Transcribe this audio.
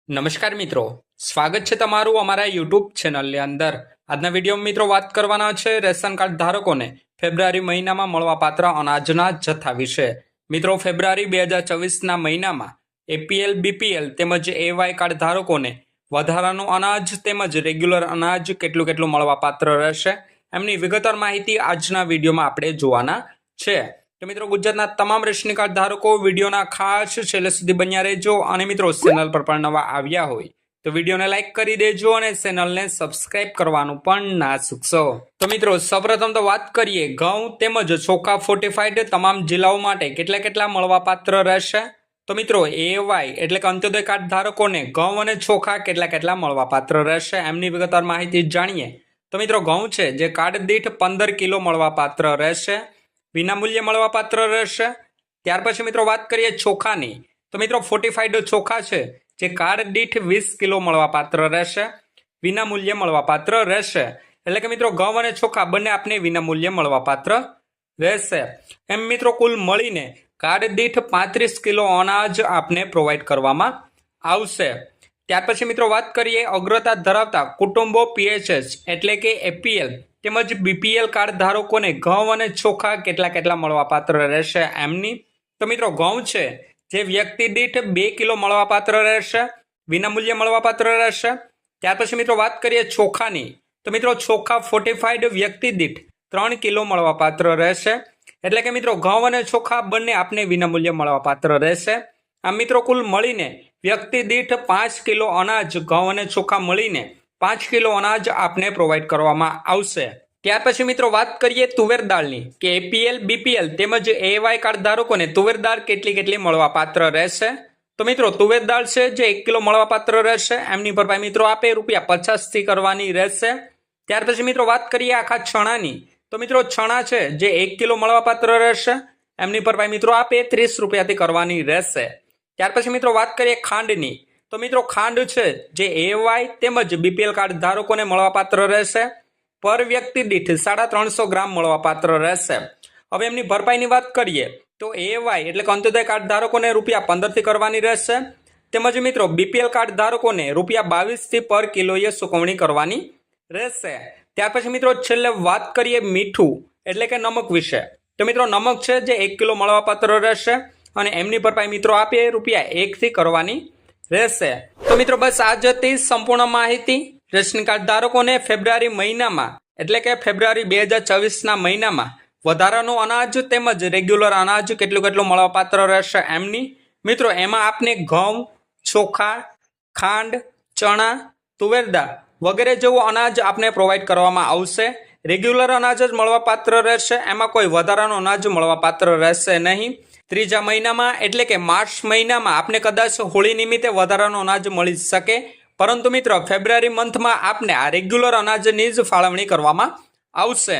નમસ્કાર મિત્રો, સ્વાગત છે તમારું અમારા યુટ્યુબ ચેનલની અંદર। આજના વિડીયોમાં મિત્રો વાત કરવાના છે રેશન કાર્ડ ધારકોને ફેબ્રુઆરી મહિનામાં મળવાપાત્ર અનાજના જથ્થા વિશે। મિત્રો, ફેબ્રુઆરી 2024ના મહિનામાં એપીએલ, બીપીએલ તેમજ એવાય કાર્ડ ધારકોને વધારાનું અનાજ તેમજ રેગ્યુલર અનાજ કેટલું મળવાપાત્ર રહેશે એમની વિગતવાર માહિતી આજના વિડીયોમાં આપણે જોવાના છે। તો મિત્રો, ગુજરાતના તમામ રેશન કાર્ડ ધારકો વિડીયોના ખાસ છેલ્લે સુધી બન્યા રહેજો અને મિત્રો ચેનલ પર પણ નવા આવ્યા હોય તો વિડીયોને લાઈક કરી દેજો અને ચેનલને સબસ્ક્રાઇબ કરવાનું પણ ના ચૂકશો। તો મિત્રો, સૌપ્રથમ તો વાત કરીએ ઘઉં તેમજ ચોખા ફોર્ટિફાઈડ તમામ જિલ્લાઓ માટે કેટલા મળવાપાત્ર રહેશે। તો મિત્રો, એવાય એટલે કે અંત્યોદય કાર્ડ ધારકોને ઘઉં અને ચોખા કેટલા મળવાપાત્ર રહેશે એમની વિગતવાર માહિતી જાણીએ। તો મિત્રો, ઘઉં છે જે કાર્ડ દીઠ 15 કિલો મળવાપાત્ર રહેશે, વિનામૂલ્યે મળવાપાત્ર રહેશે। ત્યાર પછી મિત્રો વાત કરીએ ચોખાની, તો મિત્રો ફોર્ટિફાઈડ ચોખા છે જે કાર્ડ દીઠ 20 કિલો મળવાપાત્ર રહેશે, વિનામૂલ્યે મળવાપાત્ર રહેશે। એટલે કે મિત્રો ઘઉં અને ચોખા બંને આપને વિનામૂલ્યે મળવાપાત્ર રહેશે। એમ મિત્રો કુલ મળીને કાર્ડ દીઠ 35 કિલો અનાજ આપને પ્રોવાઈડ કરવામાં આવશે। ત્યાર પછી મિત્રો વાત કરીએ અગ્રતા ધરાવતા કુટુંબો પીએચએસ એટલે કે એપીએલ તેમજ બીપીએલ કાર્ડ ધારકોને ઘઉં અને ચોખા કેટલા મળવાપાત્ર રહેશે એમની। તો મિત્રો ઘઉં છે જે વ્યક્તિ દીઠ 2 કિલો મળવાપાત્ર રહેશે, વિનામૂલ્યે મળવાપાત્ર રહેશે। ત્યાર પછી મિત્રો વાત કરીએ ચોખાની, તો મિત્રો ચોખા ફોર્ટિફાઈડ વ્યક્તિ દીઠ 3 કિલો મળવાપાત્ર રહેશે। એટલે કે મિત્રો ઘઉં અને ચોખા બંને આપને વિનામૂલ્યે મળવાપાત્ર રહેશે। આ મિત્રો કુલ મળીને વ્યક્તિ દીઠ 5 કિલો અનાજ, ઘઉં અને ચોખા મળીને 5 કિલો અનાજ આપને પ્રોવાઈડ કરવામાં આવશે। ત્યાર પછી મિત્રો વાત કરીએ તુવેર દાળની કે એપીએલ, બીપીએલ તેમજ એવાય કાર્ડ ધારકોને તુવેર દાળ કેટલી મળવાપાત્ર રહેશે। તો મિત્રો તુવેર દાળ છે જે 1 કિલો મળવાપાત્ર રહેશે, એમની ભરપાઈ મિત્રો આપે ₹50 થી કરવાની રહેશે। ત્યાર પછી મિત્રો વાત કરીએ આખા ચણાની, તો મિત્રો ચણા છે જે 1 કિલો મળવાપાત્ર રહેશે, એમની ભરપાઈ મિત્રો આપે ₹30 થી કરવાની રહેશે। ત્યાર પછી મિત્રો વાત કરીએ ખાંડની, તો મિત્રો ખાંડ છે જે એવાય તેમજ બીપીએલ કાર્ડ ધારકોને મળવાપાત્ર રહેશે, પર વ્યક્તિ દીઠ 350 ગ્રામ મળવાપાત્ર રહેશે। હવે એમની ભરપાઈની વાત કરીએ તો એવાય એટલે કે અંત્યોદય કાર્ડ ધારકોને ₹15 થી કરવાની રહેશે, તેમજ મિત્રો બીપીએલ કાર્ડ ધારકોને ₹22 થી પર કિલોએ ચૂકવણી કરવાની રહેશે। ત્યાર પછી મિત્રો છેલ્લે વાત કરીએ મીઠું એટલે કે નમક વિશે, તો મિત્રો નમક છે જે 1 કિલો મળવાપાત્ર રહેશે અને એમની ભરપાઈ મિત્રો આપે ₹1 થી કરવાની રહેશે। તો મિત્રો બસ આ જ હતી સંપૂર્ણ માહિતી રેશન કાર્ડ ધારકોને ફેબ્રુઆરી મહિનામાં એટલે કે ફેબ્રુઆરી 2024ના મહિનામાં વધારાનું અનાજ તેમજ રેગ્યુલર અનાજ કેટલું મળવાપાત્ર રહેશે એમની। મિત્રો એમાં આપને ઘઉં, ચોખા, ખાંડ, ચણા, તુવેર દાળ વગેરે જેવું અનાજ આપને પ્રોવાઈડ કરવામાં આવશે। રેગ્યુલર અનાજ જ મળવાપાત્ર રહેશે, એમાં કોઈ વધારાનું અનાજ મળવાપાત્ર રહેશે નહીં। ત્રીજા મહિનામાં એટલે કે માર્ચ મહિનામાં આપને કદાચ હોળી નિમિત્તે વધારાનું અનાજ મળી શકે, પરંતુ મિત્રો ફેબ્રુઆરી મંથમાં આપને આ રેગ્યુલર અનાજની જ ફાળવણી કરવામાં આવશે।